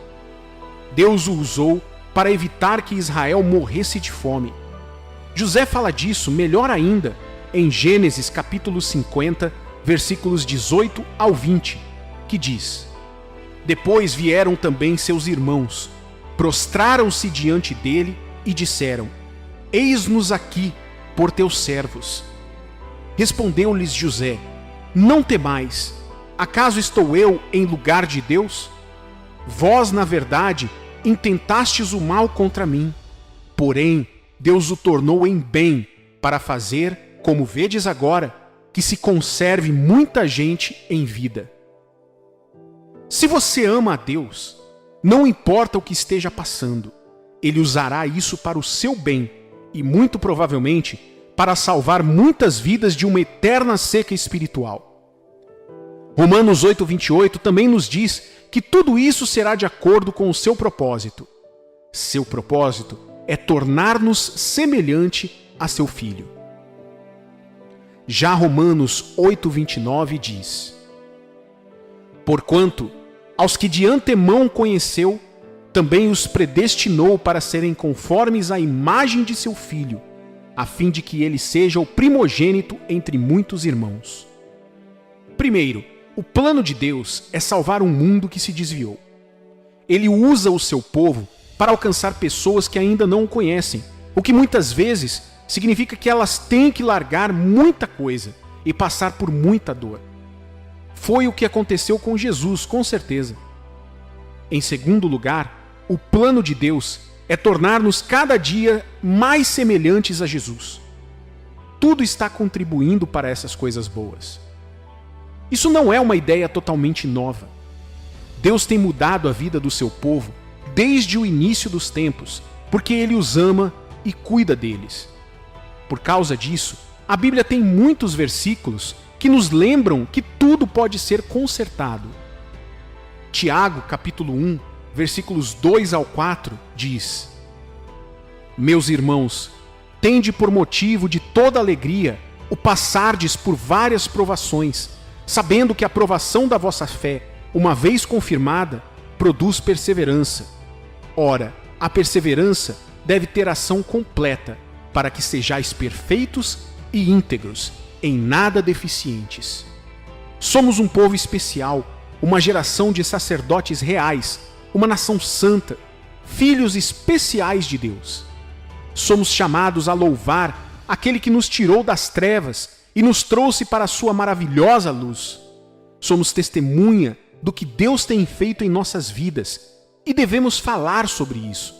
[SPEAKER 2] Deus o usou para evitar que Israel morresse de fome. José fala disso melhor ainda em Gênesis capítulo 50, versículos 18 ao 20, que diz: Depois vieram também seus irmãos, prostraram-se diante dele e disseram: Eis-nos aqui por teus servos. Respondeu-lhes José: Não temais, acaso estou eu em lugar de Deus? Vós, na verdade, intentastes o mal contra mim, porém Deus o tornou em bem para fazer, como vedes agora, que se conserve muita gente em vida. Se você ama a Deus, não importa o que esteja passando, Ele usará isso para o seu bem e, muito provavelmente, para salvar muitas vidas de uma eterna seca espiritual. Romanos 8:28 também nos diz que tudo isso será de acordo com o seu propósito. Seu propósito é tornar-nos semelhante a seu Filho. Já Romanos 8:29 diz: Porquanto, aos que de antemão conheceu, também os predestinou para serem conformes à imagem de seu Filho, a fim de que ele seja o primogênito entre muitos irmãos. Primeiro, o plano de Deus é salvar um mundo que se desviou. Ele usa o seu povo para alcançar pessoas que ainda não o conhecem, o que muitas vezes significa que elas têm que largar muita coisa e passar por muita dor. Foi o que aconteceu com Jesus, com certeza. Em segundo lugar, o plano de Deus é tornar-nos cada dia mais semelhantes a Jesus. Tudo está contribuindo para essas coisas boas. Isso não é uma ideia totalmente nova. Deus tem mudado a vida do seu povo desde o início dos tempos, porque Ele os ama e cuida deles. Por causa disso, a Bíblia tem muitos versículos que nos lembram que tudo pode ser consertado. Tiago, capítulo 1, versículos 2 ao 4, diz: Meus irmãos, tende por motivo de toda alegria o passardes por várias provações, sabendo que a provação da vossa fé, uma vez confirmada, produz perseverança. Ora, a perseverança deve ter ação completa, para que sejais perfeitos e íntegros, em nada deficientes. Somos um povo especial, uma geração de sacerdotes reais, uma nação santa, filhos especiais de Deus. Somos chamados a louvar aquele que nos tirou das trevas e nos trouxe para a sua maravilhosa luz. Somos testemunha do que Deus tem feito em nossas vidas e devemos falar sobre isso.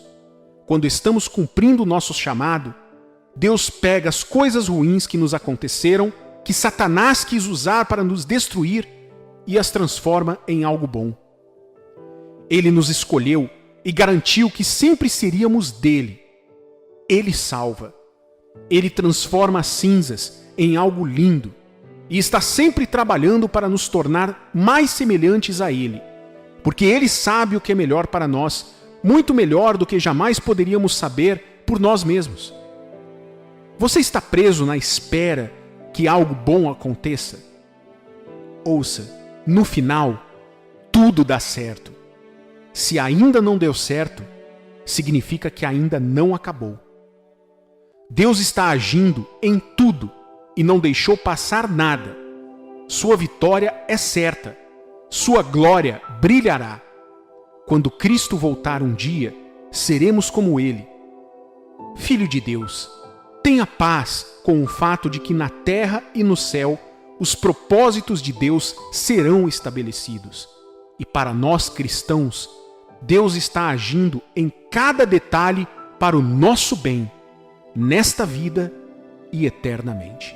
[SPEAKER 2] Quando estamos cumprindo o nosso chamado, Deus pega as coisas ruins que nos aconteceram, que Satanás quis usar para nos destruir, e as transforma em algo bom. Ele nos escolheu e garantiu que sempre seríamos dele. Ele salva. Ele transforma as cinzas em algo lindo e está sempre trabalhando para nos tornar mais semelhantes a ele, porque ele sabe o que é melhor para nós, muito melhor do que jamais poderíamos saber por nós mesmos. Você está preso na espera que algo bom aconteça? Ouça, no final, tudo dá certo. Se ainda não deu certo, significa que ainda não acabou. Deus está agindo em tudo e não deixou passar nada. Sua vitória é certa. Sua glória brilhará. Quando Cristo voltar um dia, seremos como Ele. Filho de Deus, tenha paz com o fato de que na terra e no céu os propósitos de Deus serão estabelecidos. E para nós cristãos, Deus está agindo em cada detalhe para o nosso bem, nesta vida e eternamente.